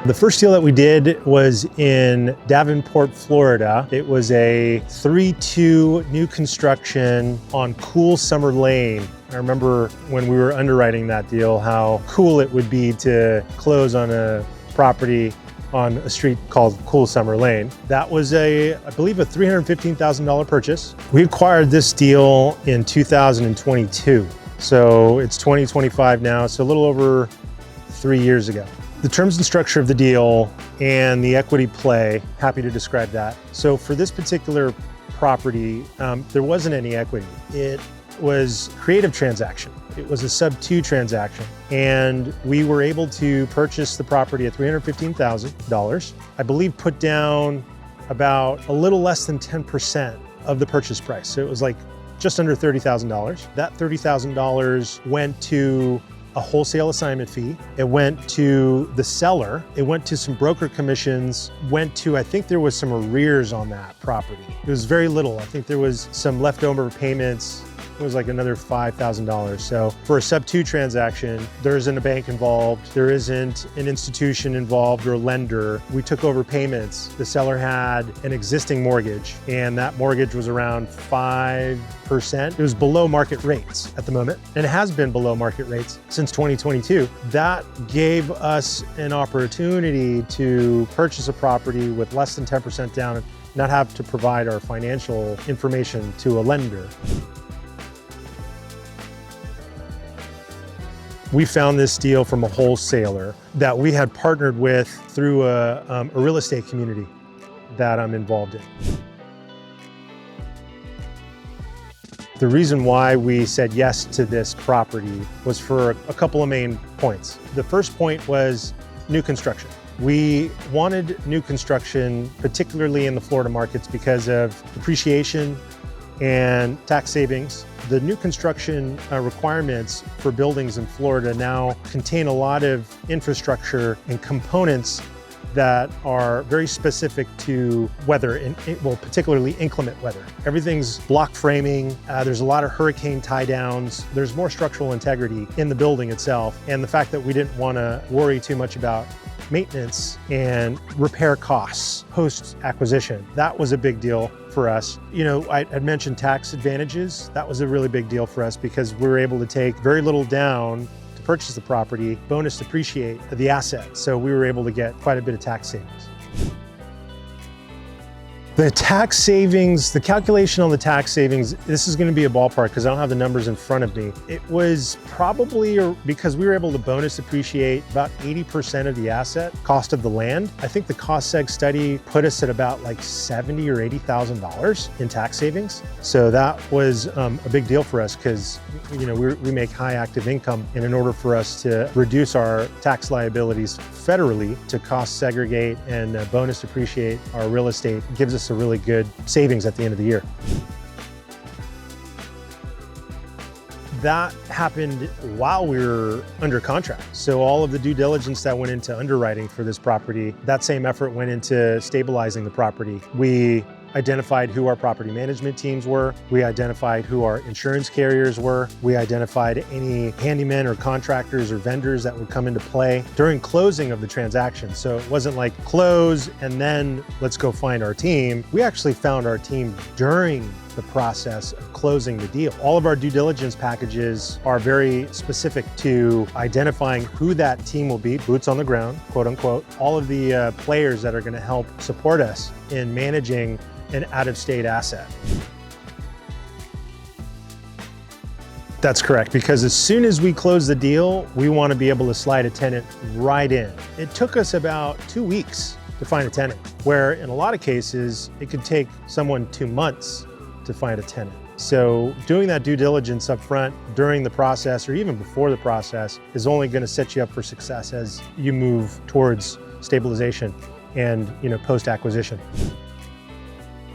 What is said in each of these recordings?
The first deal that we did was in Davenport, Florida. It was a 3-2 new construction on Cool Summer Lane. I remember when we were underwriting that deal, how cool it would be to close on a property on a street called Cool Summer Lane. That was I believe a $315,000 purchase. We acquired this deal in 2022. So it's 2025 now, so a little over 3 years ago. The terms and structure of the deal and the equity play, happy to describe that. So for this particular property, there wasn't any equity. It was a creative transaction. It was a sub-2 transaction. And we were able to purchase the property at $315,000. I believe put down about a little less than 10% of the purchase price. So it was like just under $30,000. That $30,000 went to a wholesale assignment fee. It went to the seller. It went to some broker commissions, I think there was some arrears on that property. It was very little. I think there was some leftover payments. It was like another $5,000. So for a sub-2 transaction, there isn't a bank involved. There isn't an institution involved or a lender. We took over payments. The seller had an existing mortgage, and that mortgage was around 5%. It was below market rates at the moment, and it has been below market rates since 2022. That gave us an opportunity to purchase a property with less than 10% down and not have to provide our financial information to a lender. We found this deal from a wholesaler that we had partnered with through a real estate community that I'm involved in. The reason why we said yes to this property was for a couple of main points. The first point was new construction. We wanted new construction, particularly in the Florida markets, because of depreciation and tax savings. The new construction requirements for buildings in Florida now contain a lot of infrastructure and components that are very specific to weather, well, particularly inclement weather. Everything's block framing. There's a lot of hurricane tie downs. There's more structural integrity in the building itself. And the fact that we didn't want to worry too much about maintenance and repair costs post-acquisition. That was a big deal for us. You know, I had mentioned tax advantages. That was a really big deal for us because we were able to take very little down to purchase the property, bonus depreciate the asset. So we were able to get quite a bit of tax savings. The tax savings, the calculation on the tax savings, this is going to be a ballpark because I don't have the numbers in front of me. It was probably, because we were able to bonus depreciate about 80% of the asset cost of the land. I think the cost seg study put us at about like $70,000 or $80,000 in tax savings. So that was a big deal for us because, you know, we make high active income, and in order for us to reduce our tax liabilities federally to cost segregate and bonus depreciate our real estate gives us a really good savings at the end of the year. That happened while we were under contract. So all of the due diligence that went into underwriting for this property, that same effort went into stabilizing the property. We identified who our property management teams were. We identified who our insurance carriers were. We identified any handymen or contractors or vendors that would come into play during closing of the transaction. So it wasn't like close and then let's go find our team. We actually found our team during the process of closing the deal. All of our due diligence packages are very specific to identifying who that team will be, boots on the ground, quote unquote, all of the players that are going to help support us in managing an out-of-state asset. That's correct, because as soon as we close the deal, we want to be able to slide a tenant right in. It took us about 2 weeks to find a tenant, where in a lot of cases, it could take someone 2 months to find a tenant. So doing that due diligence up front during the process or even before the process is only going to set you up for success as you move towards stabilization and, you know, post-acquisition.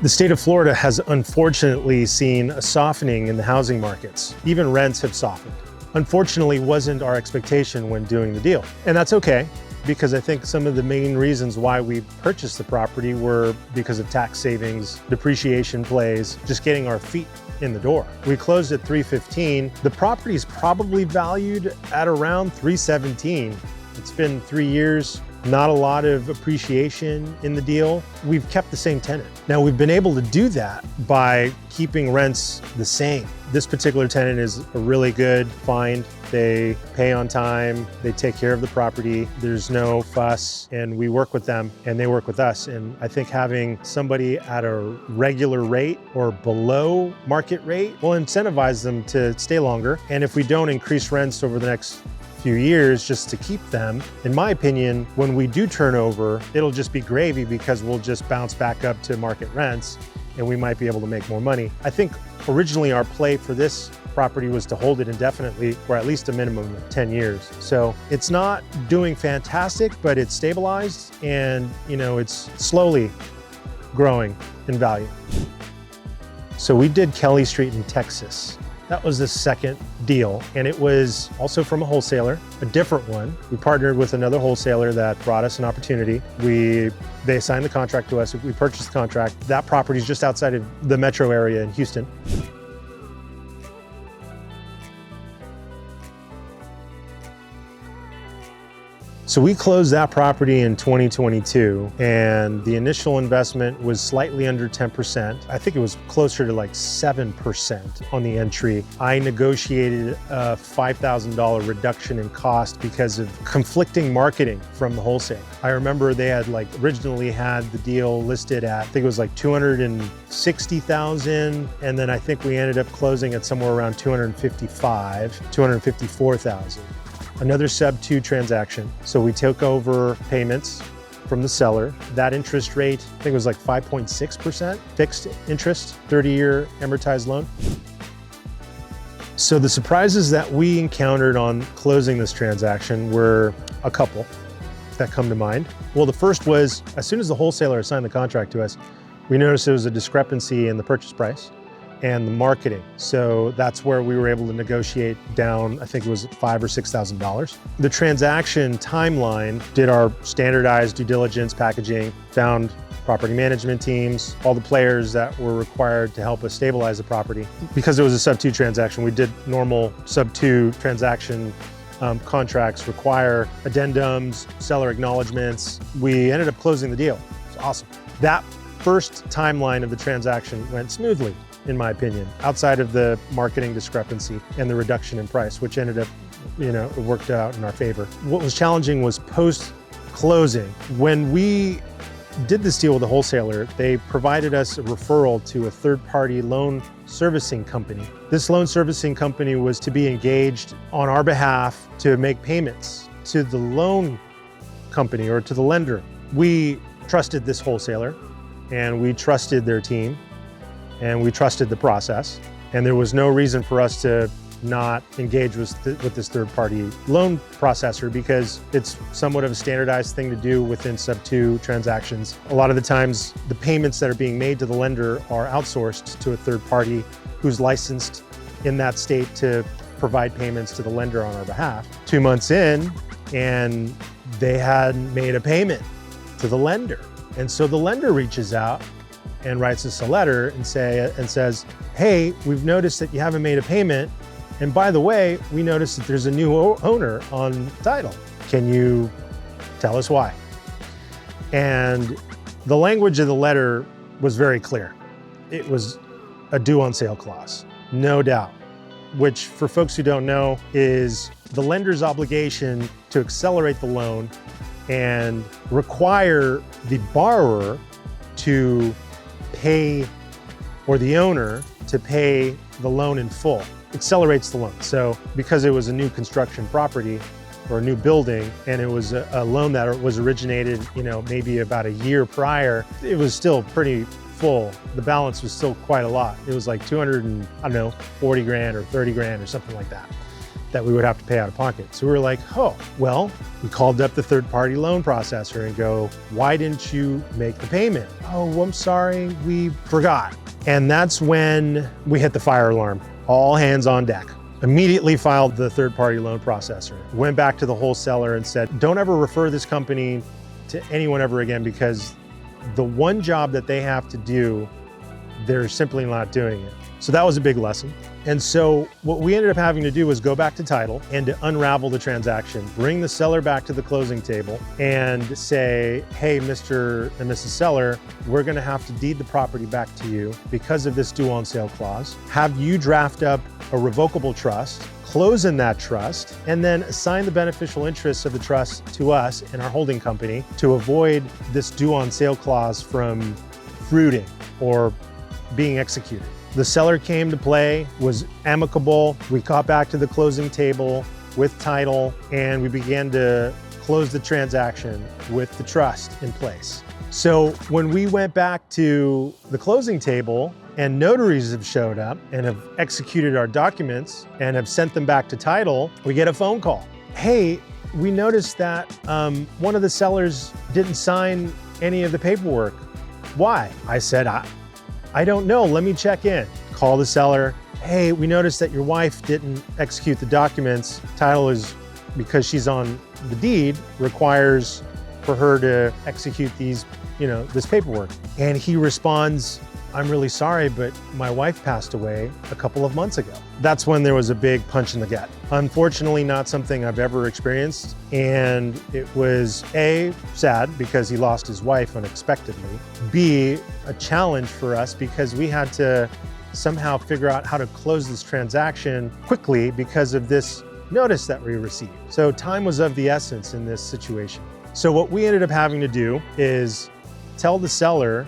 The state of Florida has unfortunately seen a softening in the housing markets. Even rents have softened. Unfortunately, wasn't our expectation when doing the deal. And that's okay, because I think some of the main reasons why we purchased the property were because of tax savings, depreciation plays, just getting our feet in the door. We closed at $315. The property is probably valued at around $317. It's been 3 years. not a lot of appreciation in the deal. We've kept the same tenant. Now we've been able to do that by keeping rents the same. This particular tenant is a really good find. They pay on time, they take care of the property, there's no fuss, and we work with them and they work with us. And I think having somebody at a regular rate or below market rate will incentivize them to stay longer. And if we don't increase rents over the next few years just to keep them, in my opinion, when we do turnover, it'll just be gravy because we'll just bounce back up to market rents and we might be able to make more money. I think originally our play for this property was to hold it indefinitely or at least a minimum of 10 years. So it's not doing fantastic, but it's stabilized and it's slowly growing in value. So we did Kelly Street in Texas. That was the second deal, and it was also from a wholesaler, a different one. We partnered with another wholesaler that brought us an opportunity. They assigned the contract to us, we purchased the contract. That property is just outside of the metro area in Houston. So we closed that property in 2022, and the initial investment was slightly under 10%. I think it was closer to like 7% on the entry. I negotiated a $5,000 reduction in cost because of conflicting marketing from the wholesaler. I remember they had originally had the deal listed at, I think it was like 260,000, and then I think we ended up closing at somewhere around 254,000. Another sub-2 transaction. So we took over payments from the seller. That interest rate, I think it was like 5.6% fixed interest, 30-year amortized loan. So the surprises that we encountered on closing this transaction were a couple that come to mind. Well, the first was, as soon as the wholesaler assigned the contract to us, we noticed there was a discrepancy in the purchase price and the marketing. So that's where we were able to negotiate down, I think it was $5,000 or $6,000. The transaction timeline, did our standardized due diligence packaging, found property management teams, all the players that were required to help us stabilize the property. Because it was a sub-2 transaction, we did normal sub-2 transaction contracts require addendums, seller acknowledgements. We ended up closing the deal. It's awesome. That first timeline of the transaction went smoothly, in my opinion, outside of the marketing discrepancy and the reduction in price, which ended up, it worked out in our favor. What was challenging was post-closing. When we did this deal with a wholesaler, they provided us a referral to a third-party loan servicing company. This loan servicing company was to be engaged on our behalf to make payments to the loan company or to the lender. We trusted this wholesaler and we trusted their team and we trusted the process. And there was no reason for us to not engage with this third-party loan processor because it's somewhat of a standardized thing to do within sub-2 transactions. A lot of the times, the payments that are being made to the lender are outsourced to a third party who's licensed in that state to provide payments to the lender on our behalf. 2 months in, and they hadn't made a payment to the lender. And so the lender reaches out and writes us a letter and says, hey, we've noticed that you haven't made a payment. And by the way, we noticed that there's a new owner on title. Can you tell us why? And the language of the letter was very clear. It was a due on sale clause, no doubt, which for folks who don't know is the lender's obligation to accelerate the loan and require the borrower to pay, or the owner to pay the loan in full. Accelerates the loan. So because it was a new construction property or a new building and it was a loan that was originated, maybe about a year prior, it was still pretty full. The balance was still quite a lot. It was like 40 grand or 30 grand or something like that we would have to pay out of pocket. So we were like, oh, well, we called up the third-party loan processor and go, why didn't you make the payment? Oh, well, I'm sorry, we forgot. And that's when we hit the fire alarm. All hands on deck. Immediately filed the third-party loan processor. Went back to the wholesaler and said, don't ever refer this company to anyone ever again because the one job that they have to do, they're simply not doing it. So that was a big lesson. And so what we ended up having to do was go back to title and to unravel the transaction, bring the seller back to the closing table and say, hey, Mr. and Mrs. Seller, we're gonna have to deed the property back to you because of this due on sale clause. Have you draft up a revocable trust, close in that trust, and then assign the beneficial interests of the trust to us and our holding company to avoid this due on sale clause from fruiting or being executed. The seller came to play, was amicable. We got back to the closing table with title, and we began to close the transaction with the trust in place. So when we went back to the closing table and notaries have showed up and have executed our documents and have sent them back to title, we get a phone call. Hey, we noticed that one of the sellers didn't sign any of the paperwork. Why? I said, I don't know, let me check in. Call the seller. Hey, we noticed that your wife didn't execute the documents. Title is, because she's on the deed, requires for her to execute these, this paperwork. And he responds, I'm really sorry, but my wife passed away a couple of months ago. That's when there was a big punch in the gut. Unfortunately, not something I've ever experienced. And it was A, sad because he lost his wife unexpectedly. B, a challenge for us because we had to somehow figure out how to close this transaction quickly because of this notice that we received. So time was of the essence in this situation. So what we ended up having to do is tell the seller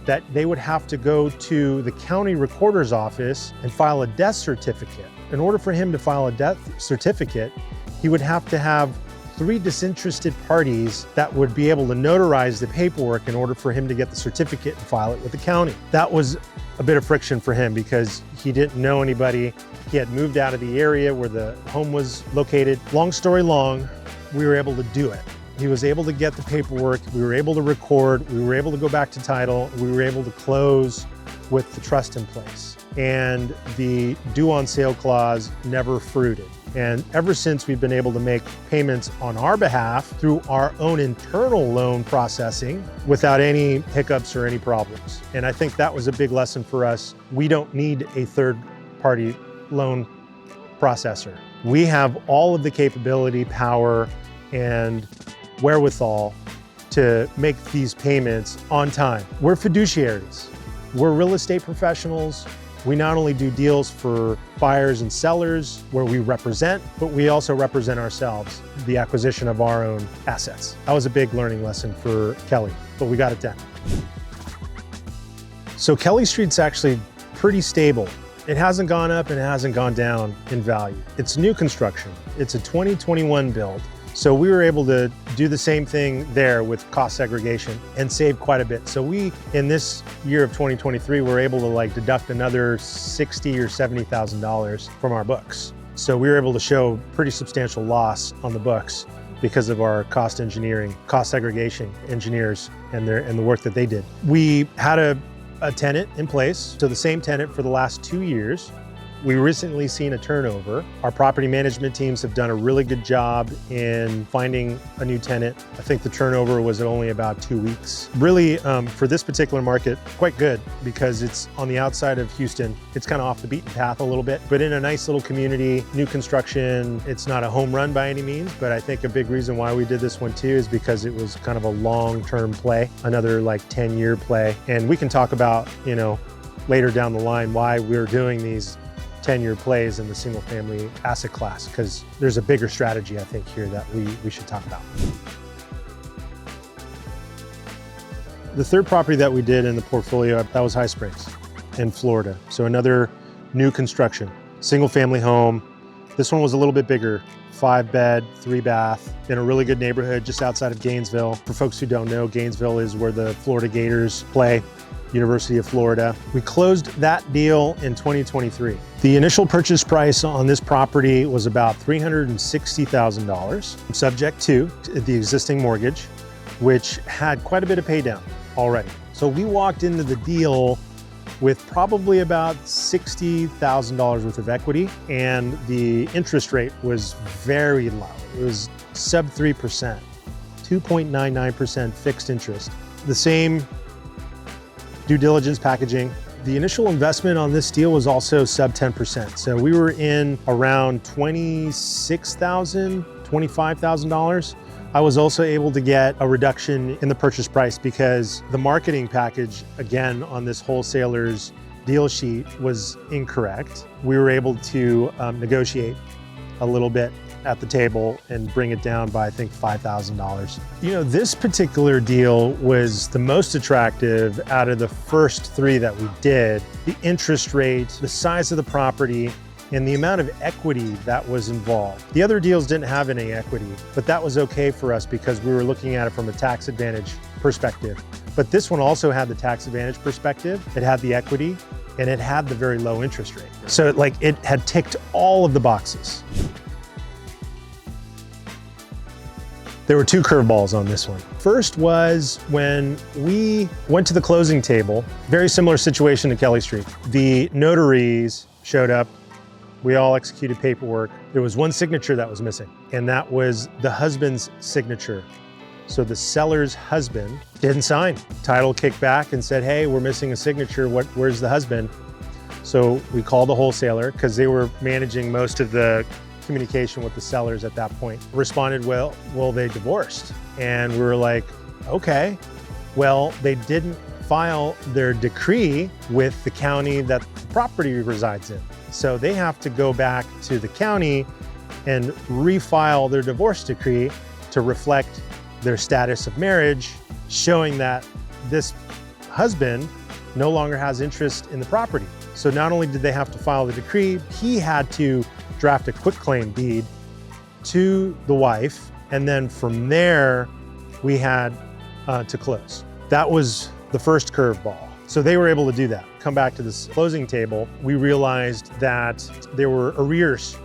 that they would have to go to the county recorder's office and file a death certificate. In order for him to file a death certificate, he would have to have 3 disinterested parties that would be able to notarize the paperwork in order for him to get the certificate and file it with the county. That was a bit of friction for him because he didn't know anybody. He had moved out of the area where the home was located. Long story long, we were able to do it. He was able to get the paperwork, we were able to record, we were able to go back to title, we were able to close with the trust in place. And the due on sale clause never fruited. And ever since, we've been able to make payments on our behalf through our own internal loan processing without any hiccups or any problems. And I think that was a big lesson for us. We don't need a third-party loan processor. We have all of the capability, power, and wherewithal to make these payments on time. We're fiduciaries. We're real estate professionals. We not only do deals for buyers and sellers where we represent, but we also represent ourselves, the acquisition of our own assets. That was a big learning lesson for Kelly, but we got it done. So Kelly Street's actually pretty stable. It hasn't gone up and it hasn't gone down in value. It's new construction. It's a 2021 build. So we were able to do the same thing there with cost segregation and save quite a bit. So we, in this year of 2023, were able to deduct another $60,000 or $70,000 from our books. So we were able to show pretty substantial loss on the books because of our cost segregation engineers and the work that they did. We had a tenant in place, so the same tenant for the last 2 years. We recently seen a turnover. Our property management teams have done a really good job in finding a new tenant. I think the turnover was at only about 2 weeks. Really, for this particular market, quite good because it's on the outside of Houston. It's kind of off the beaten path a little bit, but in a nice little community, new construction. It's not a home run by any means, but I think a big reason why we did this one too is because it was kind of a long-term play, another 10-year play. And we can talk about, later down the line why we're doing these 10-year plays in the single family asset class, because there's a bigger strategy, I think, here that we should talk about. The third property that we did in the portfolio, that was High Springs in Florida. So another new construction, single family home. This one was a little bit bigger, 5-bed, 3-bath, in a really good neighborhood just outside of Gainesville. For folks who don't know, Gainesville is where the Florida Gators play. University of Florida. We closed that deal in 2023. The initial purchase price on this property was about $360,000, subject to the existing mortgage, which had quite a bit of pay down already. So we walked into the deal with probably about $60,000 worth of equity, and the interest rate was very low. It was sub 3%, 2.99% fixed interest. The same due diligence packaging The initial investment on this deal was also sub 10%. So we were in around $26,000, $25,000. I was also able to get a reduction in the purchase price because the marketing package, again, on this wholesaler's deal sheet was incorrect. We were able to negotiate a little bit at the table and bring it down by, I think, $5,000. You know, this particular deal was the most attractive out of the first three that we did. The interest rate, the size of the property, and the amount of equity that was involved. The other deals didn't have any equity, but that was okay for us because we were looking at it from a tax advantage perspective. But this one also had the tax advantage perspective. It had the equity and it had the very low interest rate. So it had ticked all of the boxes. There were two curveballs on this one. First was when we went to the closing table, very similar situation to Kelly Street. The notaries showed up. We all executed paperwork. There was one signature that was missing, and that was the husband's signature. So the seller's husband didn't sign. Title kicked back and said, hey, we're missing a signature. Where's the husband? So we called the wholesaler because they were managing most of the communication with the sellers at that point. Responded, well, they divorced. And we were like, okay. Well, they didn't file their decree with the county that the property resides in. So they have to go back to the county and refile their divorce decree to reflect their status of marriage, showing that this husband no longer has interest in the property. So not only did they have to file the decree, he had to draft a quitclaim deed to the wife. And then from there, we had to close. That was the first curveball. So they were able to do that. Come back to this closing table, we realized that there were arrears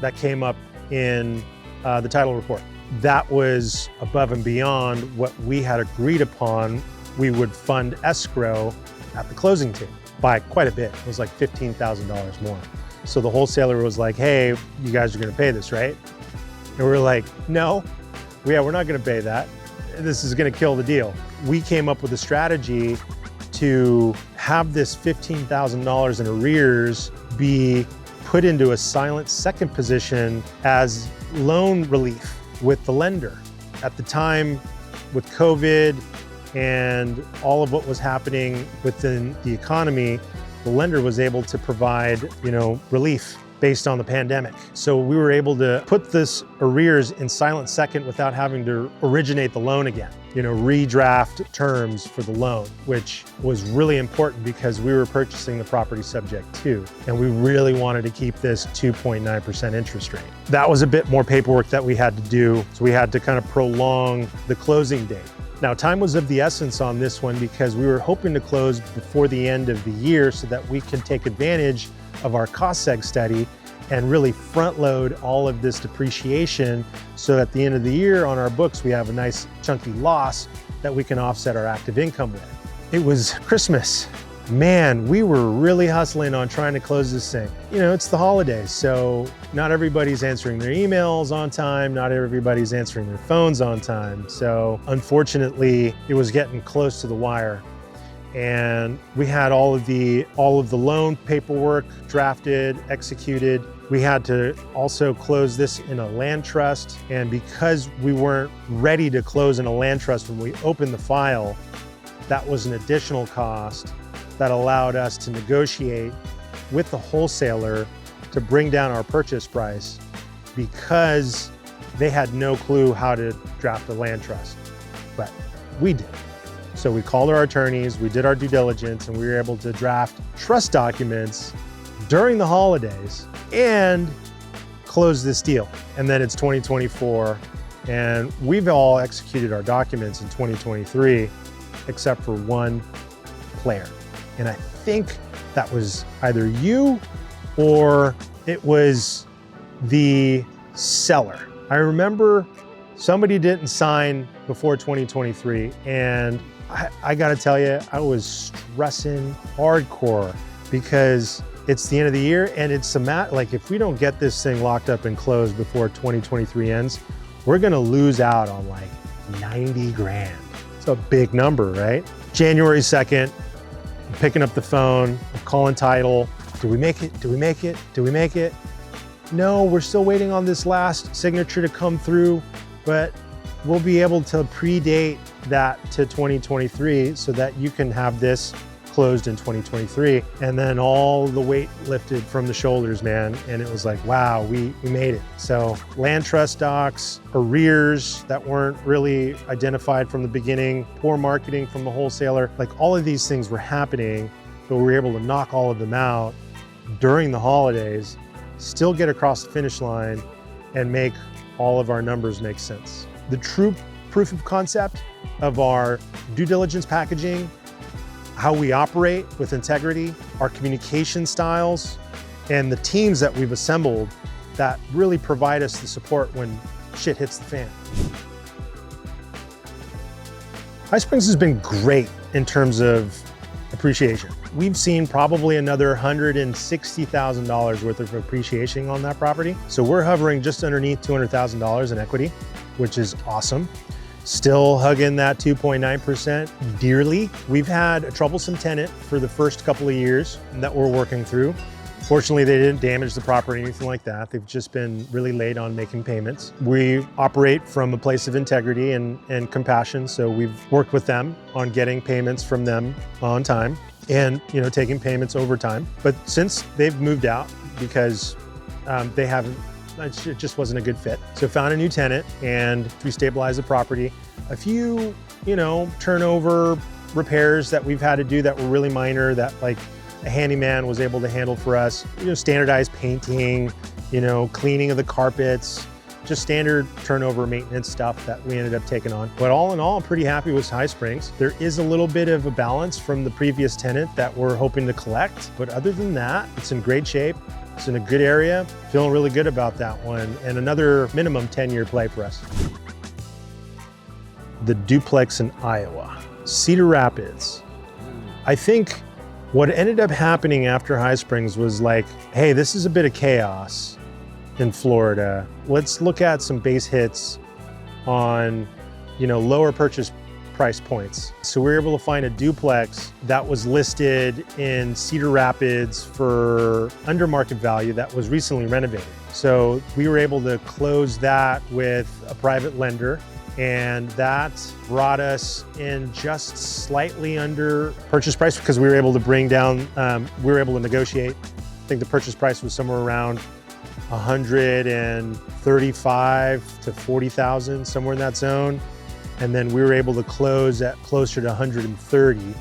that came up in the title report. That was above and beyond what we had agreed upon. We would fund escrow at the closing table by quite a bit. It was like $15,000 more. So the wholesaler was like, hey, you guys are gonna pay this, right? And we were like, no, we're not gonna pay that. This is gonna kill the deal. We came up with a strategy to have this $15,000 in arrears be put into a silent second position as loan relief with the lender. At the time, with COVID and all of what was happening within the economy, the lender was able to provide, relief based on the pandemic. So we were able to put this arrears in silent second without having to originate the loan again, redraft terms for the loan, which was really important because we were purchasing the property subject to, and we really wanted to keep this 2.9% interest rate. That was a bit more paperwork that we had to do. So we had to kind of prolong the closing date. Now, time was of the essence on this one because we were hoping to close before the end of the year so that we can take advantage of our cost seg study and really front load all of this depreciation so at the end of the year on our books, we have a nice chunky loss that we can offset our active income with. It was Christmas. Man, we were really hustling on trying to close this thing. It's the holidays, so not everybody's answering their emails on time, not everybody's answering their phones on time. So unfortunately, it was getting close to the wire. And we had all of the loan paperwork drafted, executed. We had to also close this in a land trust. And because we weren't ready to close in a land trust when we opened the file, that was an additional cost that allowed us to negotiate with the wholesaler to bring down our purchase price because they had no clue how to draft a land trust, but we did. So we called our attorneys, we did our due diligence, and we were able to draft trust documents during the holidays and close this deal. And then it's 2024, and we've all executed our documents in 2023, except for one player. And I think that was either you or it was the seller. I remember somebody didn't sign before 2023, and I gotta tell you, I was stressing hardcore because it's the end of the year and it's like if we don't get this thing locked up and closed before 2023 ends, we're gonna lose out on like 90 grand. It's a big number, right? January 2nd, picking up the phone, I'm calling title. Do we make it? Do we make it? Do we make it? No, we're still waiting on this last signature to come through, but we'll be able to predate that to 2023 so that you can have this closed in 2023. And then all the weight lifted from the shoulders, man. And it was like, wow, we made it. So land trust docs, arrears that weren't really identified from the beginning, poor marketing from the wholesaler, like all of these things were happening, but we were able to knock all of them out during the holidays, still get across the finish line and make all of our numbers make sense. The true proof of concept of our due diligence packaging, how we operate with integrity, our communication styles, and the teams that we've assembled that really provide us the support when shit hits the fan. High Springs has been great in terms of appreciation. We've seen probably another $160,000 worth of appreciation on that property. So we're hovering just underneath $200,000 in equity, which is awesome. Still hugging that 2.9% dearly. We've had a troublesome tenant for the first couple of years that we're working through. Fortunately, they didn't damage the property or anything like that. They've just been really late on making payments. We operate from a place of integrity and compassion, so we've worked with them on getting payments from them on time and taking payments over time. But since they've moved out because it just wasn't a good fit. So found a new tenant and we stabilized the property. A few, turnover repairs that we've had to do that were really minor that like a handyman was able to handle for us. Standardized painting, cleaning of the carpets, just standard turnover maintenance stuff that we ended up taking on. But all in all, I'm pretty happy with High Springs. There is a little bit of a balance from the previous tenant that we're hoping to collect. But other than that, it's in great shape. It's in a good area, feeling really good about that one, and another minimum 10-year play for us. The duplex in Iowa, Cedar Rapids. I think what ended up happening after High Springs was like, hey, this is a bit of chaos in Florida. Let's look at some base hits on, lower purchase price points. So we were able to find a duplex that was listed in Cedar Rapids for under market value that was recently renovated. So we were able to close that with a private lender, and that brought us in just slightly under purchase price because we were able to bring down, we were able to negotiate. I think the purchase price was somewhere around 135 to 40,000, somewhere in that zone. And then we were able to close at closer to 130.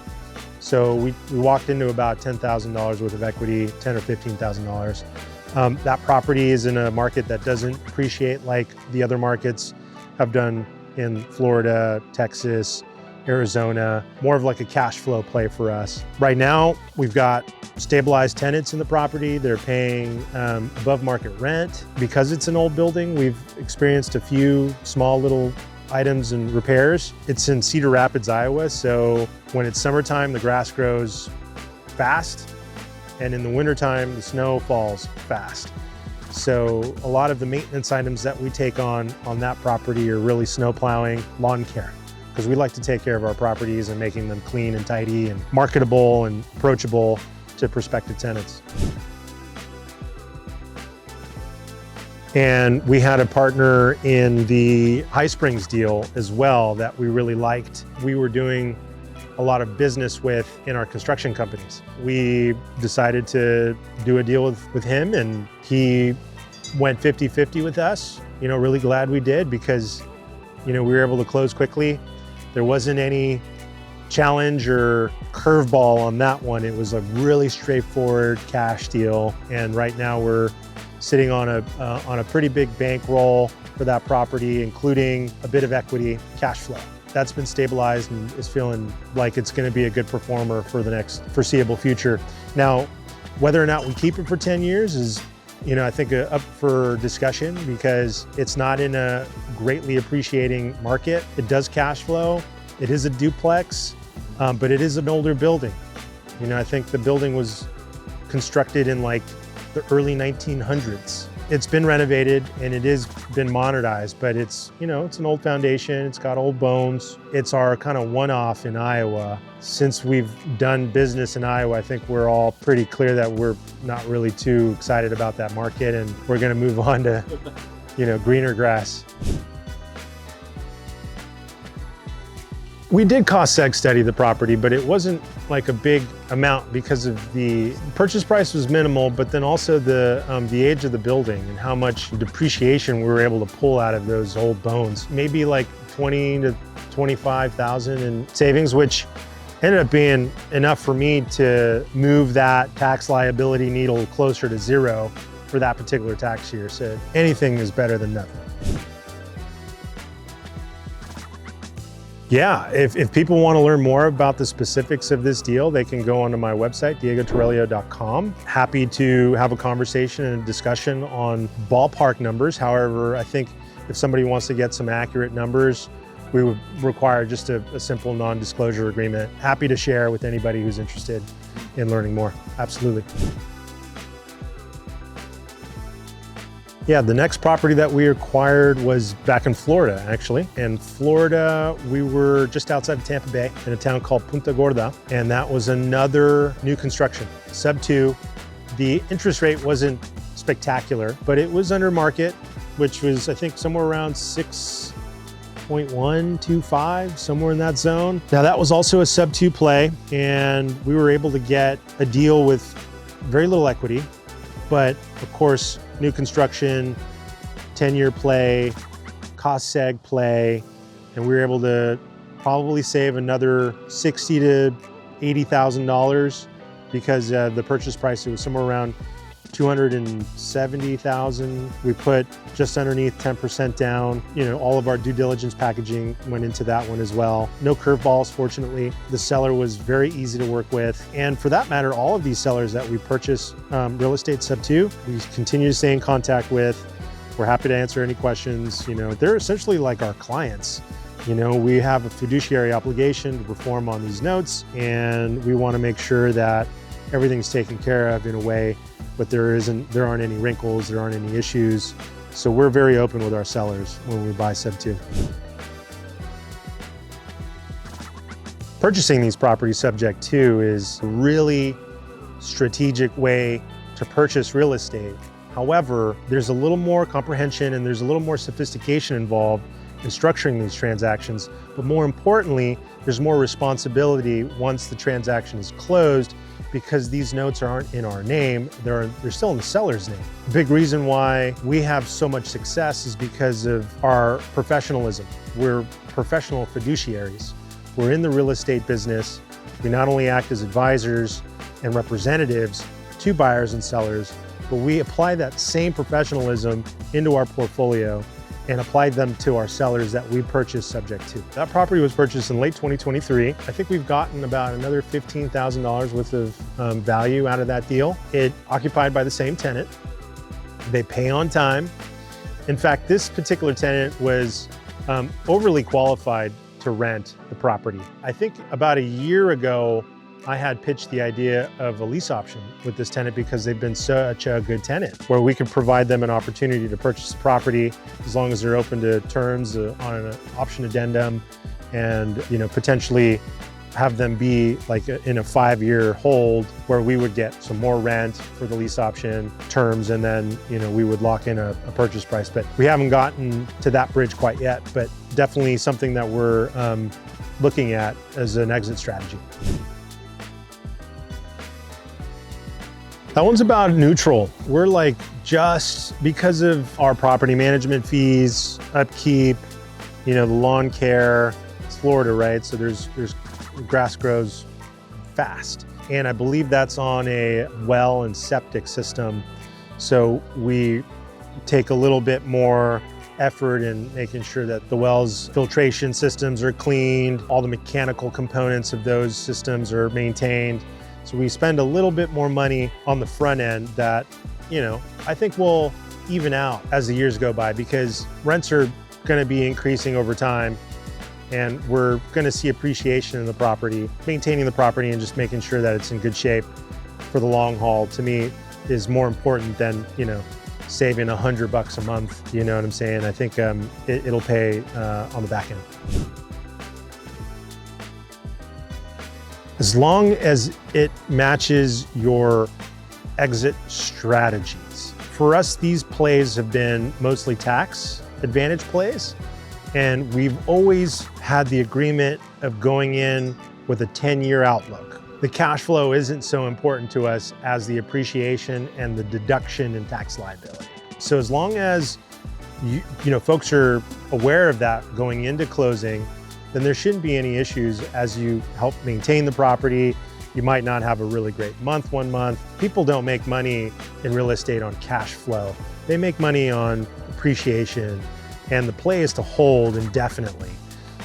So we walked into about $10,000 worth of equity, $10,000 or $15,000. That property is in a market that doesn't appreciate like the other markets have done in Florida, Texas, Arizona, more of like a cash flow play for us. Right now, we've got stabilized tenants in the property. They're paying above market rent. Because it's an old building, we've experienced a few small little items and repairs. It's in Cedar Rapids, Iowa, so when it's summertime, the grass grows fast, and in the wintertime, the snow falls fast. So a lot of the maintenance items that we take on that property are really snow plowing, lawn care, because we like to take care of our properties and making them clean and tidy and marketable and approachable to prospective tenants. And we had a partner in the High Springs deal as well that we really liked. We were doing a lot of business with in our construction companies. We decided to do a deal with him, and he went 50-50 with us. Really glad we did because, we were able to close quickly. There wasn't any challenge or curveball on that one. It was a really straightforward cash deal. And right now we're sitting on a pretty big bankroll for that property, including a bit of equity cash flow. That's been stabilized and is feeling like it's going to be a good performer for the next foreseeable future. Now, whether or not we keep it for 10 years is, I think up for discussion because it's not in a greatly appreciating market. It does cash flow. It is a duplex, but it is an older building. I think the building was constructed in like the early 1900s. It's been renovated and it has been modernized, but it's, it's an old foundation, it's got old bones. It's our kind of one-off in Iowa. Since we've done business in Iowa, I think we're all pretty clear that we're not really too excited about that market, and we're gonna move on to, greener grass. We did cost seg study the property, but it wasn't like a big amount because of the purchase price was minimal, but then also the age of the building and how much depreciation we were able to pull out of those old bones. Maybe like 20 to 25,000 in savings, which ended up being enough for me to move that tax liability needle closer to zero for that particular tax year. So anything is better than nothing. Yeah, if people want to learn more about the specifics of this deal, they can go onto my website, diegotorrelio.com. Happy to have a conversation and a discussion on ballpark numbers. However, I think if somebody wants to get some accurate numbers, we would require just a simple non-disclosure agreement. Happy to share with anybody who's interested in learning more. Absolutely. Yeah, the next property that we acquired was back in Florida, actually. In Florida, we were just outside of Tampa Bay in a town called Punta Gorda, and that was another new construction, sub 2. The interest rate wasn't spectacular, but it was under market, which was, I think, somewhere around 6.125, somewhere in that zone. Now, that was also a sub 2 play, and we were able to get a deal with very little equity, but of course, new construction, 10-year play, cost seg play, and we were able to probably save another $60,000 to $80,000 because the purchase price, it was somewhere around $270,000. We put just underneath 10% down. All of our due diligence packaging went into that one as well. No curveballs, fortunately. The seller was very easy to work with. And for that matter, all of these sellers that we purchase real estate sub 2, we continue to stay in contact with. We're happy to answer any questions. They're essentially like our clients. We have a fiduciary obligation to perform on these notes, and we want to make sure that everything's taken care of in a way, but there aren't any wrinkles, there aren't any issues. So we're very open with our sellers when we buy sub 2. Purchasing these properties subject to is a really strategic way to purchase real estate. However, there's a little more comprehension and there's a little more sophistication involved in structuring these transactions. But more importantly, there's more responsibility once the transaction is closed, because these notes aren't in our name, they're still in the seller's name. The big reason why we have so much success is because of our professionalism. We're professional fiduciaries. We're in the real estate business. We not only act as advisors and representatives to buyers and sellers, but we apply that same professionalism into our portfolio and applied them to our sellers that we purchased subject to. That property was purchased in late 2023. I think we've gotten about another $15,000 worth of value out of that deal. It occupied by the same tenant. They pay on time. In fact, this particular tenant was overly qualified to rent the property. I think about a year ago, I had pitched the idea of a lease option with this tenant because they've been such a good tenant, where we could provide them an opportunity to purchase the property as long as they're open to terms on an option addendum, and potentially have them be like in a 5-year hold where we would get some more rent for the lease option terms, and then we would lock in a purchase price. But we haven't gotten to that bridge quite yet, but definitely something that we're looking at as an exit strategy. That one's about neutral. We're like, just because of our property management fees, upkeep, the lawn care. It's Florida, right? So there's grass grows fast. And I believe that's on a well and septic system. So we take a little bit more effort in making sure that the well's filtration systems are cleaned, all the mechanical components of those systems are maintained. So we spend a little bit more money on the front end that, I think will even out as the years go by, because rents are going to be increasing over time, and we're going to see appreciation in the property. Maintaining the property and just making sure that it's in good shape for the long haul, to me, is more important than, saving $100 a month. You know what I'm saying? I think it'll pay on the back end. As long as it matches your exit strategies. For us, these plays have been mostly tax advantage plays, and we've always had the agreement of going in with a 10-year outlook. The cash flow isn't so important to us as the appreciation and the deduction in tax liability. So as long as folks are aware of that going into closing, then there shouldn't be any issues as you help maintain the property. You might not have a really great month one month. People don't make money in real estate on cash flow. They make money on appreciation, and the play is to hold indefinitely.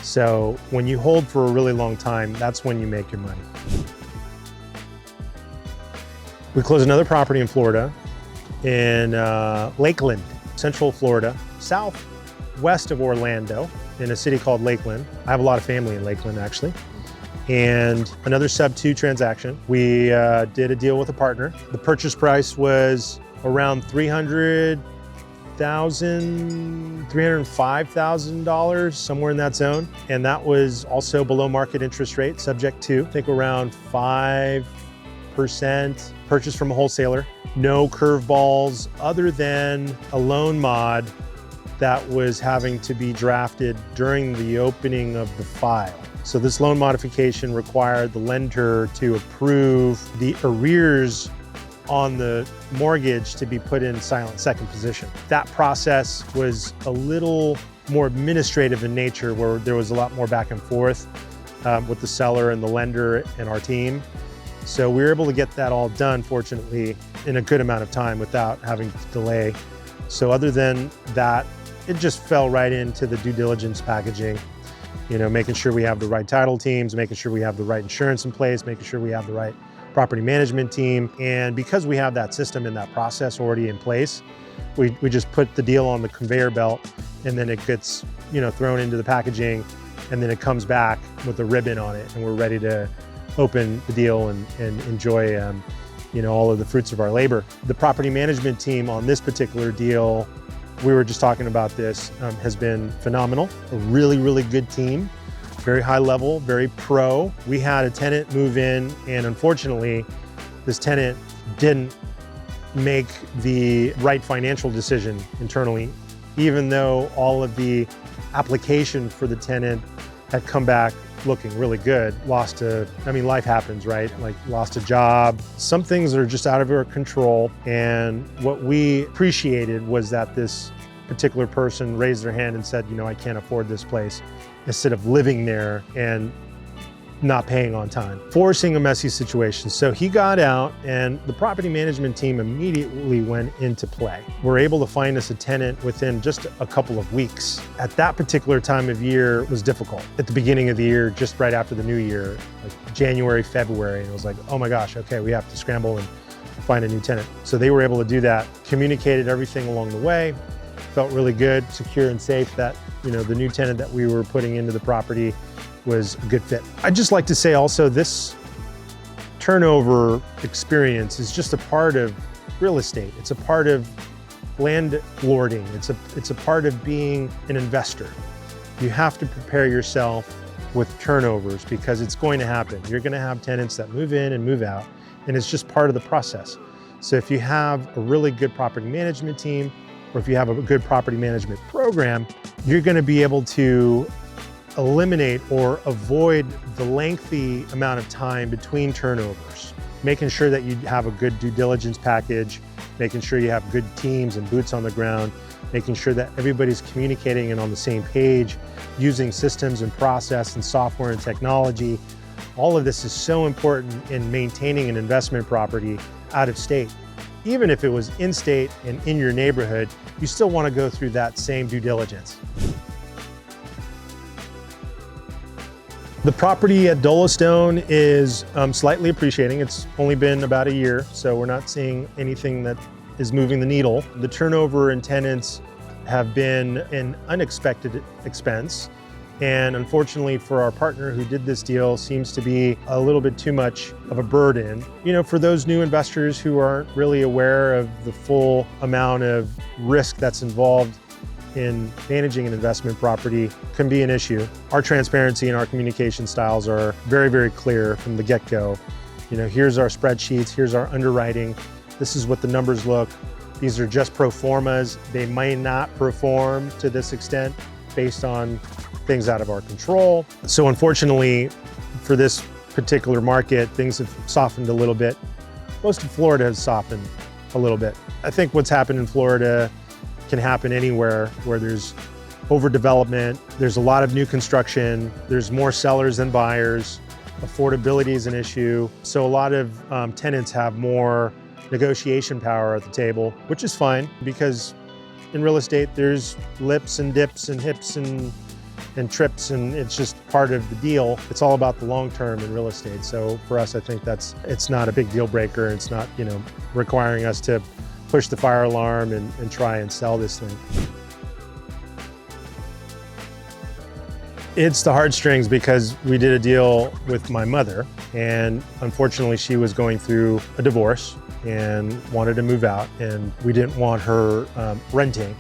So when you hold for a really long time, that's when you make your money. We closed another property in Florida, in Lakeland, Central Florida, southwest of Orlando, in a city called Lakeland. I have a lot of family in Lakeland, actually. And another sub-2 transaction. We did a deal with a partner. The purchase price was around $305,000, somewhere in that zone. And that was also below market interest rate, subject to, I think, around 5%, purchased from a wholesaler. No curveballs other than a loan mod that was having to be drafted during the opening of the file. So this loan modification required the lender to approve the arrears on the mortgage to be put in silent second position. That process was a little more administrative in nature, where there was a lot more back and forth with the seller and the lender and our team. So we were able to get that all done, fortunately, in a good amount of time without having to delay. So other than that, it just fell right into the due diligence packaging, making sure we have the right title teams, making sure we have the right insurance in place, making sure we have the right property management team. And because we have that system and that process already in place, we just put the deal on the conveyor belt, and then it gets thrown into the packaging, and then it comes back with a ribbon on it, and we're ready to open the deal and enjoy all of the fruits of our labor. The property management team on this particular deal, we were just talking about this, has been phenomenal. A really, really good team, very high level, very pro. We had a tenant move in, and unfortunately, this tenant didn't make the right financial decision internally, even though all of the application for the tenant had come back looking really good. Life happens, right? Like lost a job. Some things are just out of our control. And what we appreciated was that this particular person raised their hand and said, I can't afford this place, instead of living there and not paying on time, forcing a messy situation. So he got out, and the property management team immediately went into play. We're able to find us a tenant within just a couple of weeks. At that particular time of year, it was difficult. At the beginning of the year, just right after the new year, like January, February, and it was like, oh my gosh, okay, we have to scramble and find a new tenant. So they were able to do that, communicated everything along the way, felt really good, secure and safe that, the new tenant that we were putting into the property was a good fit. I'd just like to say also, this turnover experience is just a part of real estate. It's a part of landlording. It's a part of being an investor. You have to prepare yourself with turnovers, because it's going to happen. You're going to have tenants that move in and move out, and it's just part of the process. So if you have a really good property management team, or if you have a good property management program, you're going to be able to eliminate or avoid the lengthy amount of time between turnovers, making sure that you have a good due diligence package, making sure you have good teams and boots on the ground, making sure that everybody's communicating and on the same page, using systems and process and software and technology. All of this is so important in maintaining an investment property out of state. Even if it was in state and in your neighborhood, you still want to go through that same due diligence. The property at Dolostone is slightly appreciating. It's only been about a year, so we're not seeing anything that is moving the needle. The turnover in tenants have been an unexpected expense, And unfortunately for our partner who did this deal, seems to be a little bit too much of a burden. You know, for those new investors who aren't really aware of the full amount of risk that's involved in managing an investment property can be an issue. Our transparency and our communication styles are very, very clear from the get-go. You know, here's our spreadsheets, here's our underwriting, this is what the numbers look. These are just pro formas. They may not perform to this extent based on things out of our control. So unfortunately, for this particular market, things have softened a little bit. Most of Florida has softened a little bit. I think what's happened in Florida can happen anywhere where there's overdevelopment, there's a lot of new construction, there's more sellers than buyers, affordability is an issue. So a lot of tenants have more negotiation power at the table, which is fine because in real estate, there's lips and dips and hips and trips, and it's just part of the deal. It's all about the long term in real estate. So for us, I think it's not a big deal breaker. It's not, you know, requiring us to push the fire alarm and try and sell this thing. It's the heartstrings because we did a deal with my mother, and unfortunately she was going through a divorce and wanted to move out, and we didn't want her renting.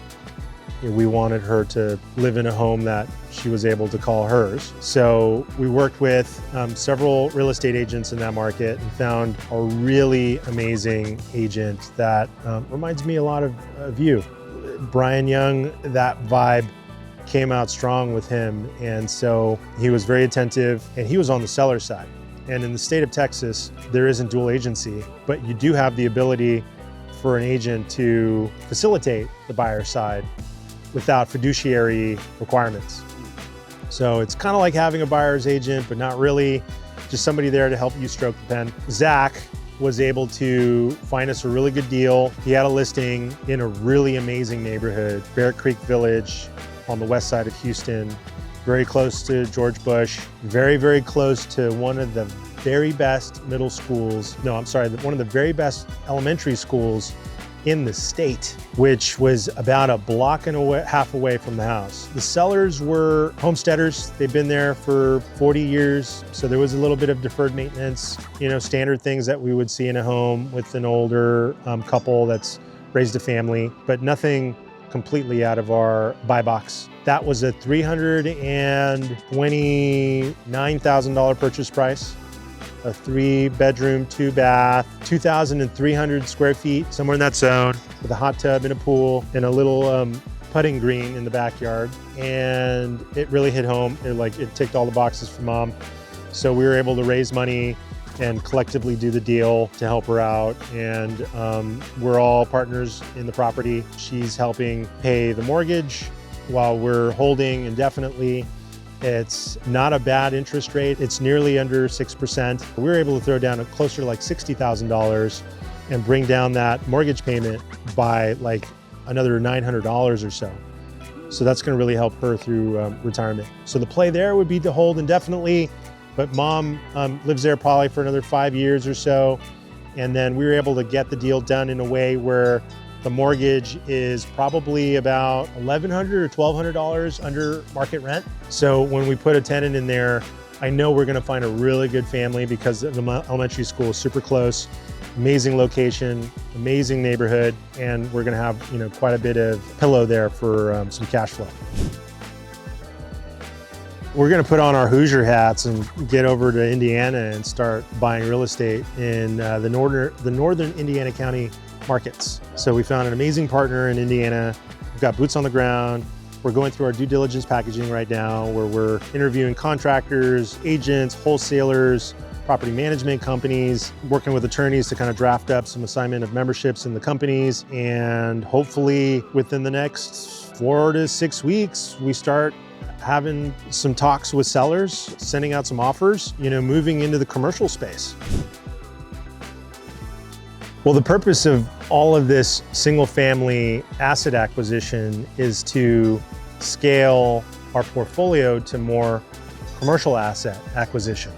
We wanted her to live in a home that she was able to call hers. So we worked with several real estate agents in that market and found a really amazing agent that reminds me a lot of you. Brian Young, that vibe came out strong with him. And so he was very attentive, and he was on the seller side. And in the state of Texas, there isn't dual agency, but you do have the ability for an agent to facilitate the buyer side without fiduciary requirements. So it's kind of like having a buyer's agent, but not really, just somebody there to help you stroke the pen. Zach was able to find us a really good deal. He had a listing in a really amazing neighborhood, Barrett Creek Village on the west side of Houston, very close to George Bush, very, very close to one of the very best middle schools, no, I'm sorry, one of the very best elementary schools in the state, which was about a block and a half away from the house. The sellers were homesteaders. They've been there for 40 years. So there was a little bit of deferred maintenance, you know, standard things that we would see in a home with an older couple that's raised a family, but nothing completely out of our buy box. That was a $329,000 purchase price. A 3-bedroom, 2-bath, 2,300 square feet, somewhere in that zone, with a hot tub and a pool and a little putting green in the backyard. And it really hit home. It ticked all the boxes for Mom. So we were able to raise money and collectively do the deal to help her out. And we're all partners in the property. She's helping pay the mortgage while we're holding indefinitely. It's not a bad interest rate. It's nearly under 6%. We were able to throw down closer to like $60,000 and bring down that mortgage payment by like another $900 or so. So that's gonna really help her through retirement. So the play there would be to hold indefinitely, but Mom lives there probably for another 5 years or so. And then we were able to get the deal done in a way where the mortgage is probably about $1,100 or $1,200 under market rent. So when we put a tenant in there, I know we're gonna find a really good family because the elementary school is super close, amazing location, amazing neighborhood, and we're gonna have, you know, quite a bit of pillow there for some cash flow. We're gonna put on our Hoosier hats and get over to Indiana and start buying real estate in the northern Indiana County markets. So we found an amazing partner in Indiana. We've got boots on the ground. We're going through our due diligence packaging right now, where we're interviewing contractors, agents, wholesalers, property management companies, working with attorneys to kind of draft up some assignment of memberships in the companies. And hopefully within the next 4 to 6 weeks, we start having some talks with sellers, sending out some offers, you know, moving into the commercial space. Well, the purpose of all of this single family asset acquisition is to scale our portfolio to more commercial asset acquisition.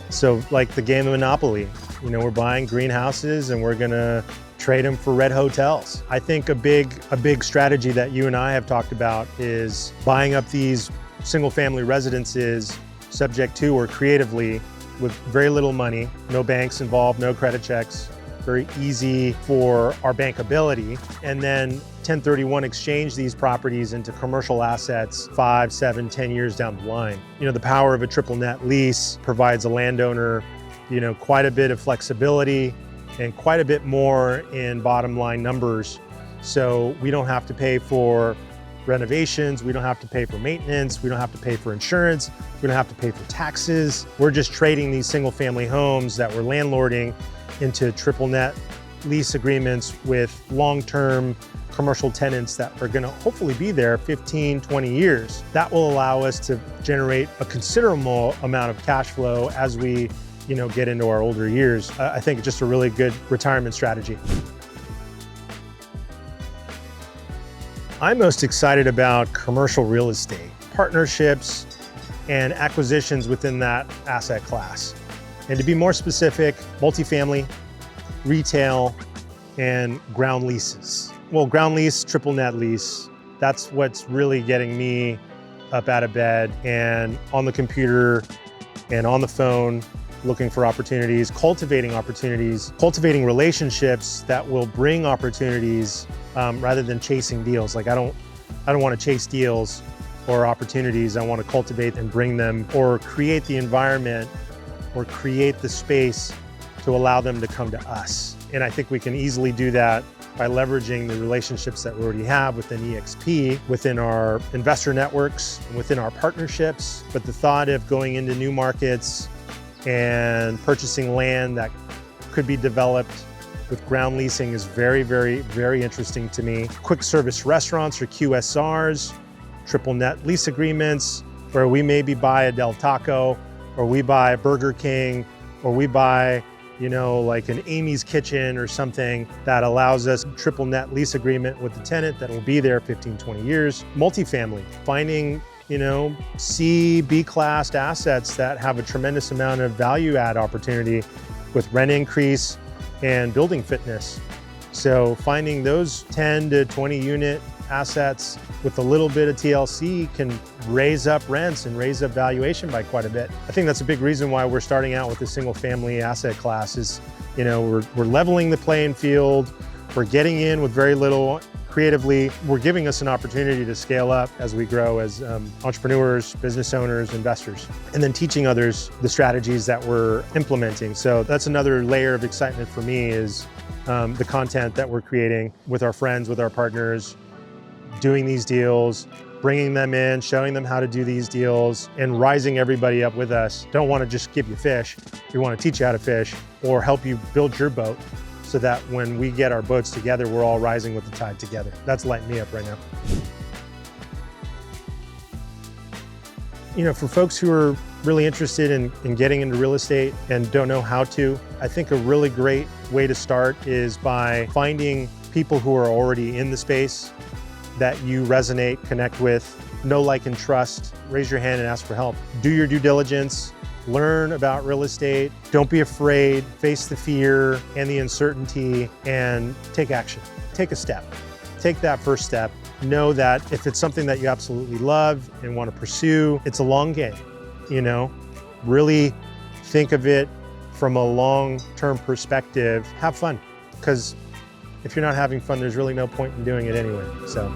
So like the game of Monopoly, you know, we're buying greenhouses and we're gonna trade them for red hotels. I think a big strategy that you and I have talked about is buying up these single family residences subject to or creatively with very little money, no banks involved, no credit checks, very easy for our bankability, and then 1031 exchange these properties into commercial assets 5, 7, 10 years down the line. The power of a triple net lease provides a landowner, quite a bit of flexibility and quite a bit more in bottom line numbers. So we don't have to pay for renovations, we don't have to pay for maintenance, we don't have to pay for insurance, we don't have to pay for taxes. We're just trading these single family homes that we're landlording into triple net lease agreements with long-term commercial tenants that are gonna hopefully be there 15, 20 years. That will allow us to generate a considerable amount of cash flow as we get into our older years. I think it's just a really good retirement strategy. I'm most excited about commercial real estate, partnerships, and acquisitions within that asset class. And to be more specific, multifamily, retail, and ground leases. Well, ground lease, triple net lease, that's what's really getting me up out of bed and on the computer and on the phone, looking for opportunities, cultivating relationships that will bring opportunities rather than chasing deals. Like I don't want to chase deals or opportunities. I want to cultivate and bring them, or create the environment or create the space to allow them to come to us. And I think we can easily do that by leveraging the relationships that we already have within EXP, within our investor networks, and within our partnerships. But the thought of going into new markets and purchasing land that could be developed with ground leasing is very, very, very interesting to me. Quick service restaurants or QSRs, triple net lease agreements, where we maybe buy a Del Taco, or we buy a Burger King, or we buy, like an Amy's Kitchen or something that allows us triple net lease agreement with the tenant that will be there 15, 20 years. Multifamily, finding C, B-class assets that have a tremendous amount of value add opportunity with rent increase and building fitness. So finding those 10 to 20 unit assets with a little bit of TLC can raise up rents and raise up valuation by quite a bit. I think that's a big reason why we're starting out with the single family asset class is, we're leveling the playing field, we're getting in with very little. Creatively, we're giving us an opportunity to scale up as we grow as entrepreneurs, business owners, investors, and then teaching others the strategies that we're implementing. So that's another layer of excitement for me is the content that we're creating with our friends, with our partners, doing these deals, bringing them in, showing them how to do these deals, and rising everybody up with us. Don't want to just give you fish. We want to teach you how to fish or help you build your boat, so that when we get our boats together, we're all rising with the tide together. That's lighting me up right now. For folks who are really interested in getting into real estate and don't know how to, I think a really great way to start is by finding people who are already in the space that you resonate, connect with, know, like, and trust. Raise your hand and ask for help. Do your due diligence. Learn about real estate. Don't be afraid. Face the fear and the uncertainty and take action. Take a step. Take that first step. Know that if it's something that you absolutely love and want to pursue, it's a long game. Really think of it from a long-term perspective. Have fun, because if you're not having fun, there's really no point in doing it anyway. So.